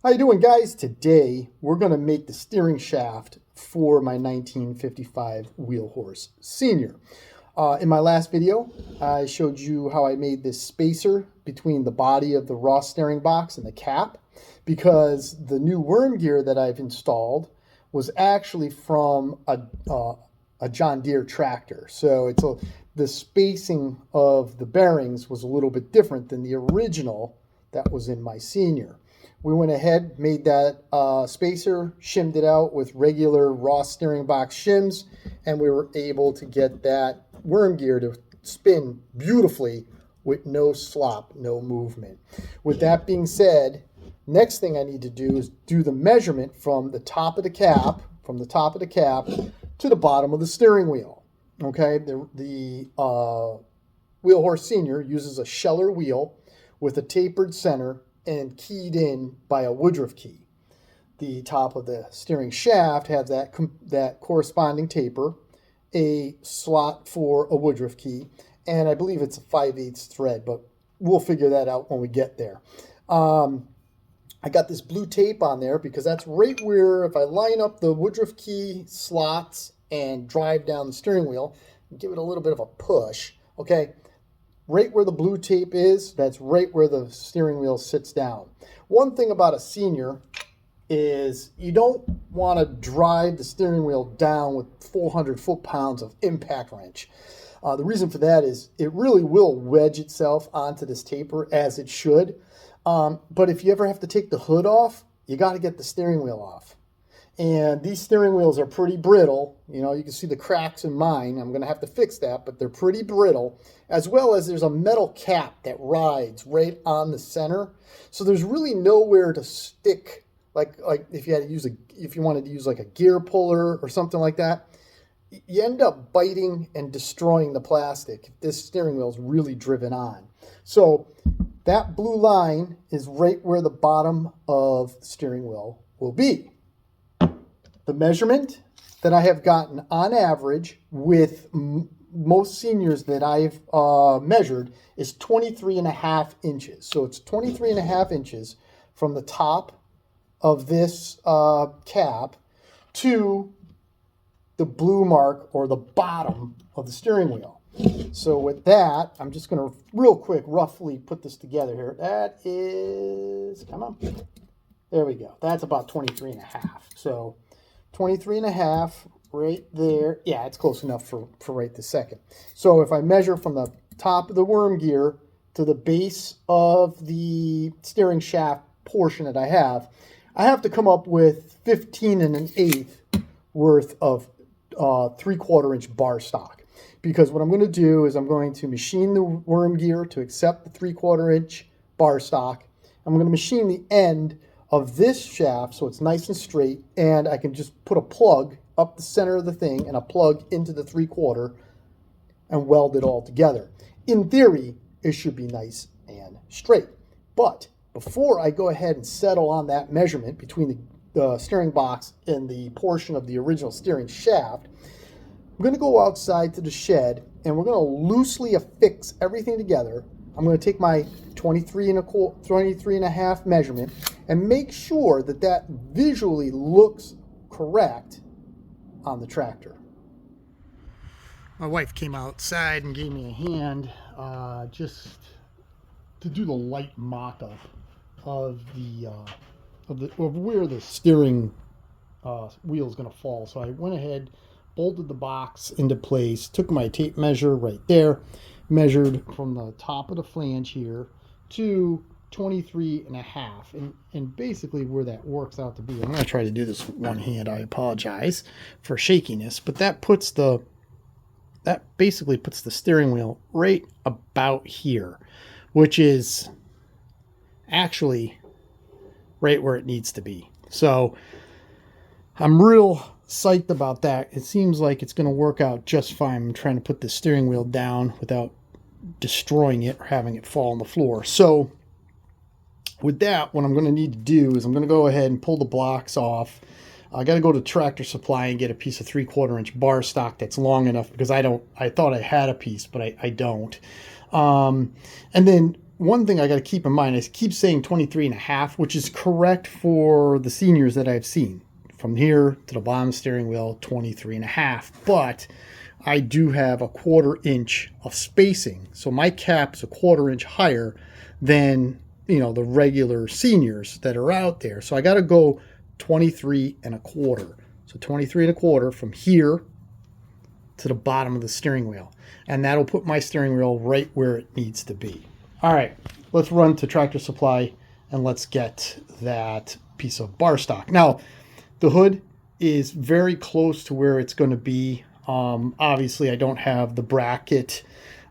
How you doing, guys? Today we're going to make the steering shaft for my 1955 Wheel Horse Senior. In my last video, I showed you how I made this spacer between the body of the raw steering box and the cap, because the new worm gear that I've installed was actually from a John Deere tractor. So the spacing of the bearings was a little bit different than the original that was in my Senior. We went ahead, made that spacer, shimmed it out with regular raw steering box shims, and we were able to get that worm gear to spin beautifully with no slop, no movement. With that being said, next thing I need to do is do the measurement from the top of the cap, to the bottom of the steering wheel. Okay, the Wheel Horse Senior uses a Scheller wheel with a tapered center and keyed in by a Woodruff key. The top of the steering shaft has that corresponding taper, a slot for a Woodruff key, and I believe it's a 5/8 thread, but we'll figure that out when we get there. I got this blue tape on there because that's right where, if I line up the Woodruff key slots and drive down the steering wheel, give it a little bit of a push, okay? Right where the blue tape is, that's right where the steering wheel sits down. One thing about a Senior is you don't want to drive the steering wheel down with 400 foot-pounds of impact wrench. The reason for that is it really will wedge itself onto this taper, as it should. But if you ever have to take the hood off, you got to get the steering wheel off. And these steering wheels are pretty brittle. You know, you can see the cracks in mine. I'm going to have to fix that, but they're pretty brittle. As well as there's a metal cap that rides right on the center. So there's really nowhere to stick, like if you wanted to use like a gear puller or something like that. You end up biting and destroying the plastic if this steering wheel is really driven on. So that blue line is right where the bottom of the steering wheel will be. The measurement that I have gotten on average with most Seniors that I've measured is 23.5 inches. So it's 23.5 inches from the top of this cap to the blue mark, or the bottom of the steering wheel. So with that, I'm just going to real quick roughly put this together here. That is, come on, there we go. That's about 23.5. So 23.5 right there. Yeah, it's close enough for right this second. So if I measure from the top of the worm gear to the base of the steering shaft portion that I have to come up with 15 1/8 worth of 3/4 inch bar stock. Because what I'm going to do is I'm going to machine the worm gear to accept the 3/4 inch bar stock. I'm going to machine the end of this shaft so it's nice and straight, and I can just put a plug up the center of the thing and a plug into the 3/4 and weld it all together. In theory, it should be nice and straight. But before I go ahead and settle on that measurement between the steering box and the portion of the original steering shaft, I'm going to go outside to the shed and we're going to loosely affix everything together. I'm going to take my 23.5 measurement and make sure that that visually looks correct on the tractor. My wife came outside and gave me a hand just to do the light mock-up of where the steering wheel is going to fall. So I went ahead, bolted the box into place, took my tape measure right there, measured from the top of the flange here to 23.5, and basically where that works out to be. I'm going to try to do this with one hand. I apologize for shakiness, but that basically puts the steering wheel right about here, which is actually right where it needs to be. So I'm real psyched about that. It seems like it's going to work out just fine. I'm trying to put the steering wheel down without destroying it or having it fall on the floor. So with that, what I'm going to need to do is I'm going to go ahead and pull the blocks off. I got to go to Tractor Supply and get a piece of 3/4 inch bar stock that's long enough, because I thought I had a piece, but I don't. And then one thing I got to keep in mind, I keep saying 23.5, which is correct for the seniors that I've seen. From here to the bottom steering wheel, 23.5. But I do have a 1/4 inch of spacing. So my cap's a 1/4 inch higher than, the regular seniors that are out there. So I got to go 23.25. So 23.25 from here to the bottom of the steering wheel. And that'll put my steering wheel right where it needs to be. All right, let's run to Tractor Supply and let's get that piece of bar stock. Now, the hood is very close to where it's going to be. Obviously, I don't have the bracket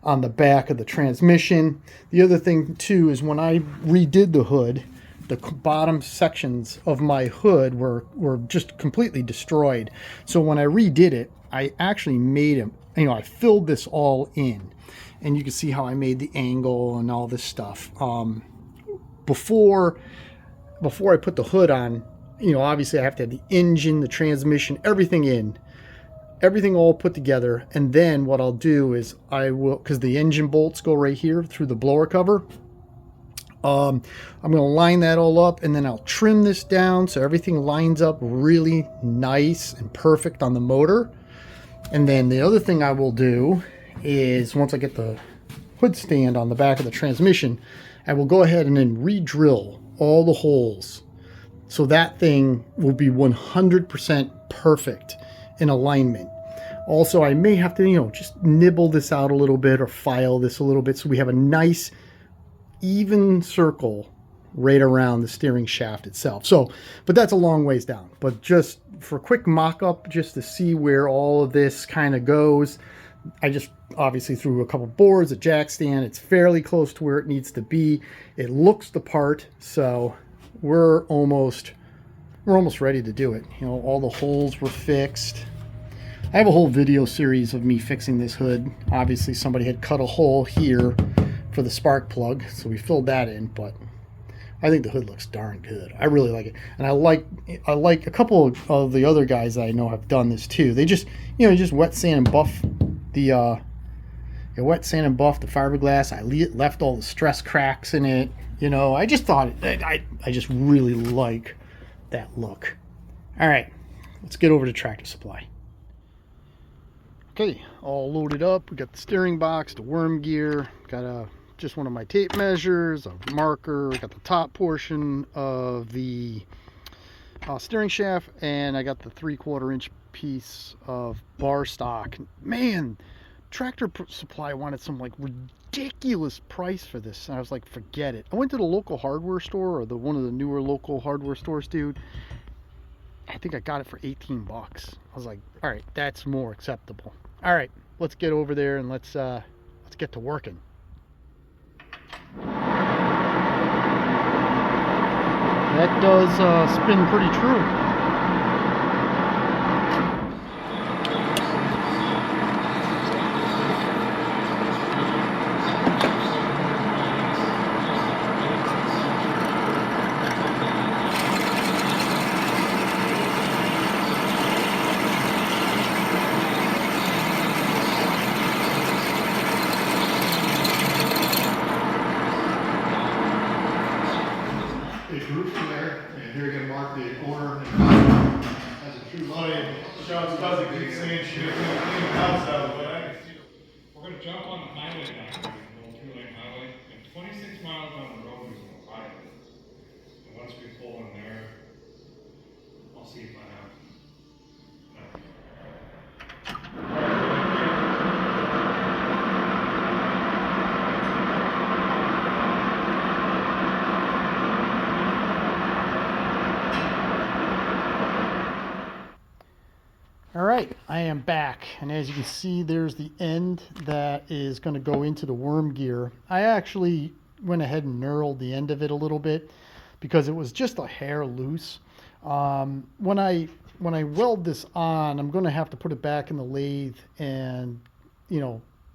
on the back of the transmission. The other thing, too, is when I redid the hood, the bottom sections of my hood were just completely destroyed. So when I redid it, I actually made them, I filled this all in. And you can see how I made the angle and all this stuff. Before I put the hood on, obviously I have to have the engine, the transmission, everything in. Everything all put together. And then what I'll do is I will, because the engine bolts go right here through the blower cover. I'm going to line that all up, and then I'll trim this down so everything lines up really nice and perfect on the motor. And then the other thing I will do is once I get the hood stand on the back of the transmission, I will go ahead and then re-drill all the holes. So that thing will be 100% perfect in alignment. Also, I may have to, just nibble this out a little bit or file this a little bit so we have a nice even circle right around the steering shaft itself. So, but that's a long ways down. But just for a quick mock-up, just to see where all of this kind of goes, I just obviously threw a couple boards, a jack stand. It's fairly close to where it needs to be. It looks the part, so we're almost ready to do it. All the holes were fixed. I have a whole video series of me fixing this hood. Obviously, somebody had cut a hole here for the spark plug, so we filled that in, but I think the hood looks darn good. I really like it. And I like a couple of the other guys that I know have done this too. They just, just wet sand and buff the fiberglass. I left all the stress cracks in it. I just thought I just really like that look. All right, let's get over to Tractor Supply. Okay, all loaded up. We got the steering box, the worm gear, got just one of my tape measures, a marker, got the top portion of the steering shaft, and I got the 3/4 inch piece of bar stock. Man, Tractor Supply wanted some ridiculous price for this, and I was like, forget it. I went to the local hardware store, or one of the newer local hardware stores, dude. I think I got it for 18 bucks. I was like, all right, that's more acceptable. All right, let's get over there and let's get to working. That does spin pretty true. It groups in there, and here again, mark the owner as a true line. Sean doesn't keep saying she doesn't clean the house out, but I can see. We're going to jump on the highway now, the old 2-lane highway, and 26 miles down the road is no highway. And once we pull in there, I'll see if I have. All right, I am back, and as you can see, there's the end that is going to go into the worm gear. I actually went ahead and knurled the end of it a little bit because it was just a hair loose. When I weld this on, I'm going to have to put it back in the lathe and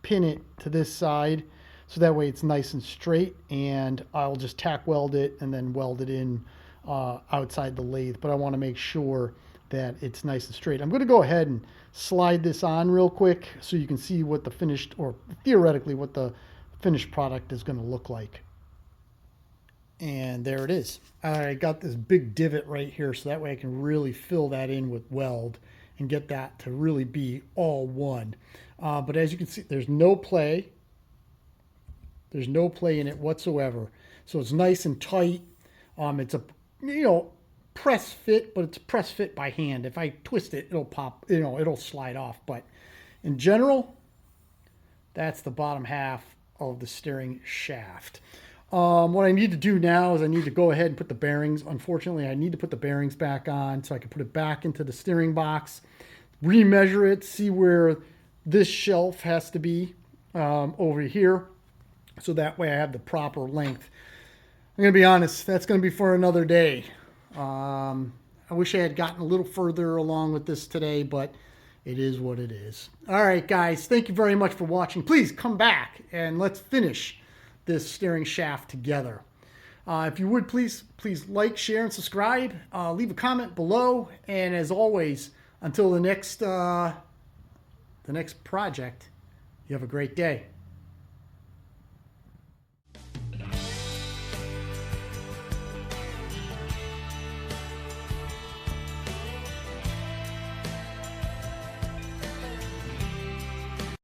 pin it to this side so that way it's nice and straight, and I'll just tack weld it and then weld it in outside the lathe. But I want to make sure that it's nice and straight. I'm going to go ahead and slide this on real quick so you can see what the finished, or theoretically what the finished product is going to look like. And there it is. I got this big divot right here, so that way I can really fill that in with weld and get that to really be all one. But as you can see, there's no play. There's no play in it whatsoever. So it's nice and tight. It's a, press fit, but it's press fit by hand. If I twist it, it'll pop, it'll slide off. But in general, that's the bottom half of the steering shaft. What I need to do now is I need to go ahead and put the bearings. Unfortunately, I need to put the bearings back on so I can put it back into the steering box, remeasure it, see where this shelf has to be over here. So that way I have the proper length. I'm going to be honest, that's going to be for another day. I wish I had gotten a little further along with this today, but it is what it is. All right, guys, thank you very much for watching. Please come back and let's finish this steering shaft together. If you would, please like, share, and subscribe. Leave a comment below. And as always, until the next project, you have a great day.